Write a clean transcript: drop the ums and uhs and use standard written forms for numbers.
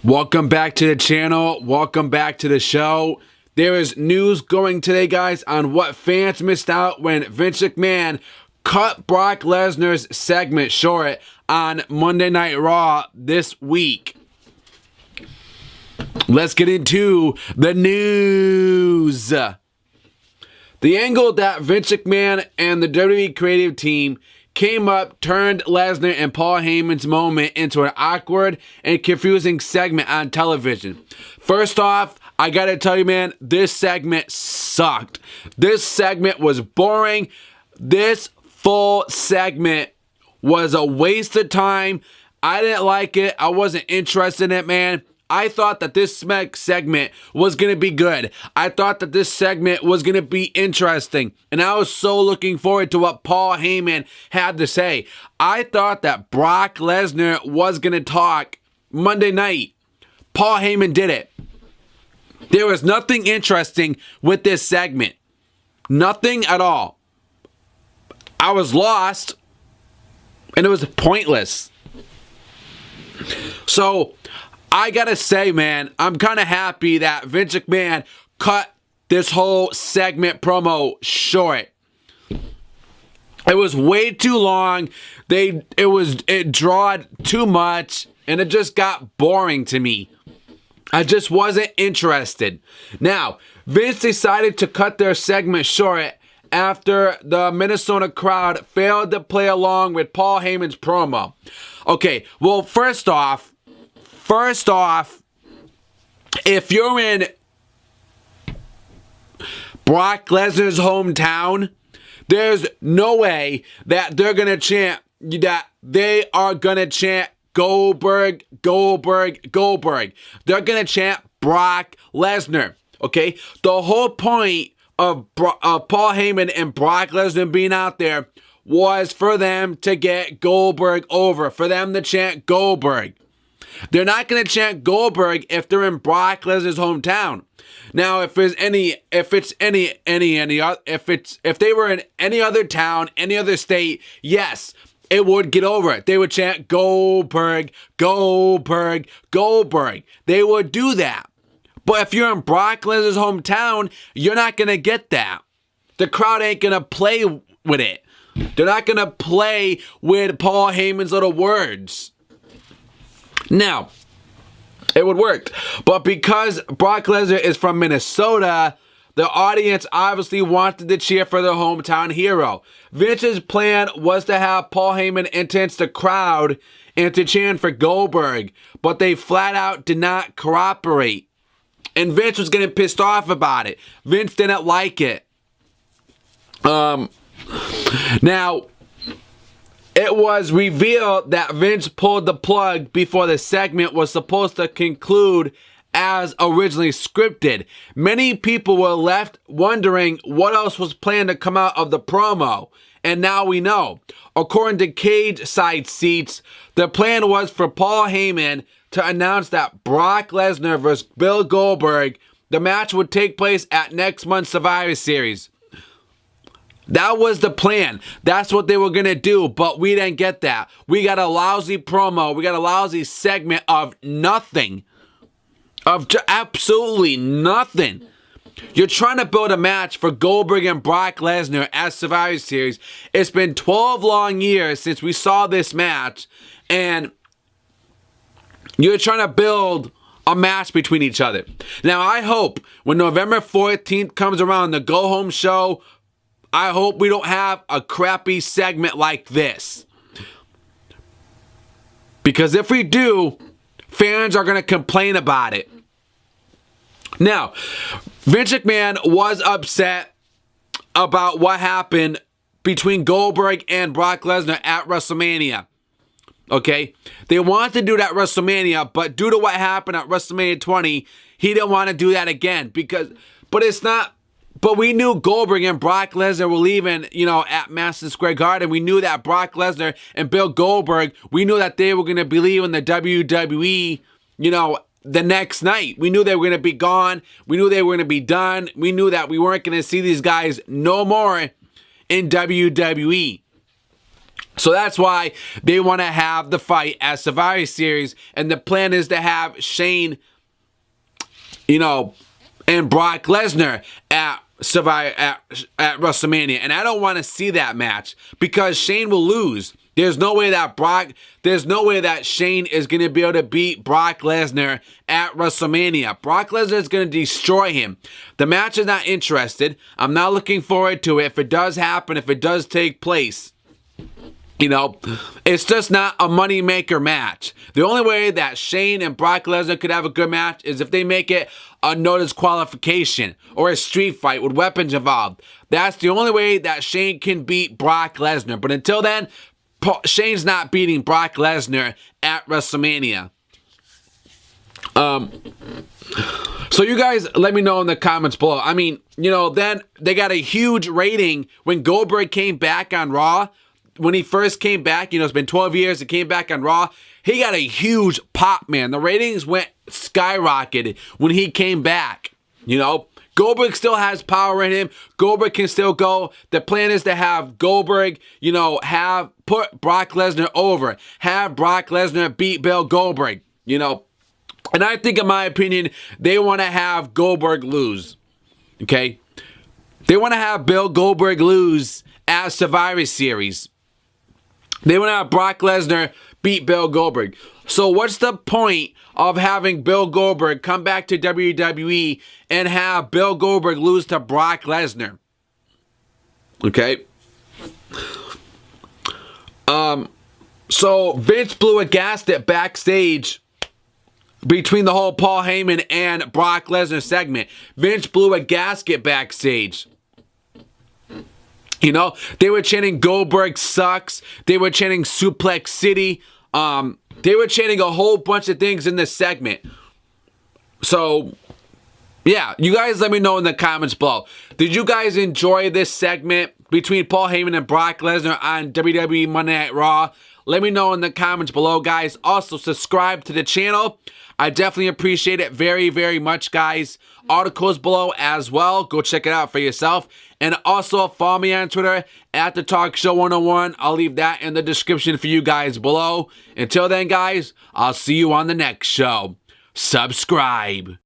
Welcome back to the channel. Welcome back to the show. There is news going today, guys, on what fans missed out when Vince McMahon cut Brock Lesnar's segment short on Monday Night Raw this week. Let's get into the news. The angle that Vince McMahon and the WWE creative team came up turned Lesnar and Paul Heyman's moment into an awkward and confusing segment on television. First off, I gotta tell you, man, this segment sucked. This segment was boring. This full segment was a waste of time. I didn't like it. I wasn't interested in it, man. I thought that this segment was going to be good. I thought that this segment was going to be interesting. And I was so looking forward to what Paul Heyman had to say. I thought that Brock Lesnar was going to talk Monday night. Paul Heyman did it. There was nothing interesting with this segment. Nothing at all. I was lost. And it was pointless. So I gotta say, man, I'm kind of happy that Vince McMahon cut this whole segment promo short. It was way too long. It drawed too much, and it just got boring to me. I just wasn't interested. Now, Vince decided to cut their segment short after the Minnesota crowd failed to play along with Paul Heyman's promo. Okay, well, first off, if you're in Brock Lesnar's hometown, there's no way that they're going to chant, that they are going to chant Goldberg, Goldberg, Goldberg. They're going to chant Brock Lesnar, okay? The whole point of Paul Heyman and Brock Lesnar being out there was for them to get Goldberg over, for them to chant Goldberg. They're not going to chant Goldberg if they're in Brock Lesnar's hometown. Now, if they were in any other town, any other state, yes, it would get over it. They would chant Goldberg, Goldberg, Goldberg. They would do that. But if you're in Brock Lesnar's hometown, you're not going to get that. The crowd ain't going to play with it. They're not going to play with Paul Heyman's little words. Now, it would work. But because Brock Lesnar is from Minnesota, the audience obviously wanted to cheer for their hometown hero. Vince's plan was to have Paul Heyman intense the crowd and to chant for Goldberg, but they flat out did not cooperate. And Vince was getting pissed off about it. Vince didn't like it. Now, it was revealed that Vince pulled the plug before the segment was supposed to conclude as originally scripted. Many people were left wondering what else was planned to come out of the promo. And now we know. According to Cage Side Seats, the plan was for Paul Heyman to announce that Brock Lesnar versus Bill Goldberg, the match would take place at next month's Survivor Series. That was the plan. That's what they were going to do, but we didn't get that. We got a lousy promo. We got a lousy segment of nothing. Of absolutely nothing. You're trying to build a match for Goldberg and Brock Lesnar at Survivor Series. It's been 12 long years since we saw this match, and you're trying to build a match between each other. Now, I hope when November 14th comes around, the go-home show, I hope we don't have a crappy segment like this. Because if we do, fans are going to complain about it. Now, Vince McMahon was upset about what happened between Goldberg and Brock Lesnar at WrestleMania. Okay? They wanted to do that at WrestleMania, but due to what happened at WrestleMania 20, he didn't want to do that again. But we knew Goldberg and Brock Lesnar were leaving, at Madison Square Garden. We knew that Brock Lesnar and Bill Goldberg, we knew that they were going to be leaving the WWE, the next night. We knew they were going to be gone. We knew they were going to be done. We knew that we weren't going to see these guys no more in WWE. So that's why they want to have the fight at Survivor Series, and the plan is to have Shane, and Brock Lesnar at WrestleMania. And I don't want to see that match because Shane will lose. There's no way that Shane is going to be able to beat Brock Lesnar at WrestleMania. Brock Lesnar is going to destroy him. The match is not interested. I'm not looking forward to it. If it does happen, if it does take place, it's just not a money-maker match. The only way that Shane and Brock Lesnar could have a good match is if they make it a no disqualification or a street fight with weapons involved. That's the only way that Shane can beat Brock Lesnar. But until then, Shane's not beating Brock Lesnar at WrestleMania. So you guys let me know in the comments below. I mean, then they got a huge rating when Goldberg came back on Raw. When he first came back, it's been 12 years, he came back on Raw. He got a huge pop, man. The ratings went skyrocketed when he came back. Goldberg still has power in him. Goldberg can still go. The plan is to have Goldberg, put Brock Lesnar over. Have Brock Lesnar beat Bill Goldberg, And I think, in my opinion, they want to have Goldberg lose. Okay? They want to have Bill Goldberg lose at Survivor Series. They want to have Brock Lesnar beat Bill Goldberg. So what's the point of having Bill Goldberg come back to WWE and have Bill Goldberg lose to Brock Lesnar? Okay. So Vince blew a gasket backstage between the whole Paul Heyman and Brock Lesnar segment. Vince blew a gasket backstage. They were chanting Goldberg sucks. They were chanting Suplex City. They were chanting a whole bunch of things in this segment. So, yeah, you guys let me know in the comments below. Did you guys enjoy this segment between Paul Heyman and Brock Lesnar on WWE Monday Night Raw? Let me know in the comments below, guys. Also, subscribe to the channel. I definitely appreciate it very, very much, guys. Articles below as well. Go check it out for yourself. And also follow me on Twitter at The Talk Show 101. I'll leave that in the description for you guys below. Until then, guys, I'll see you on the next show. Subscribe.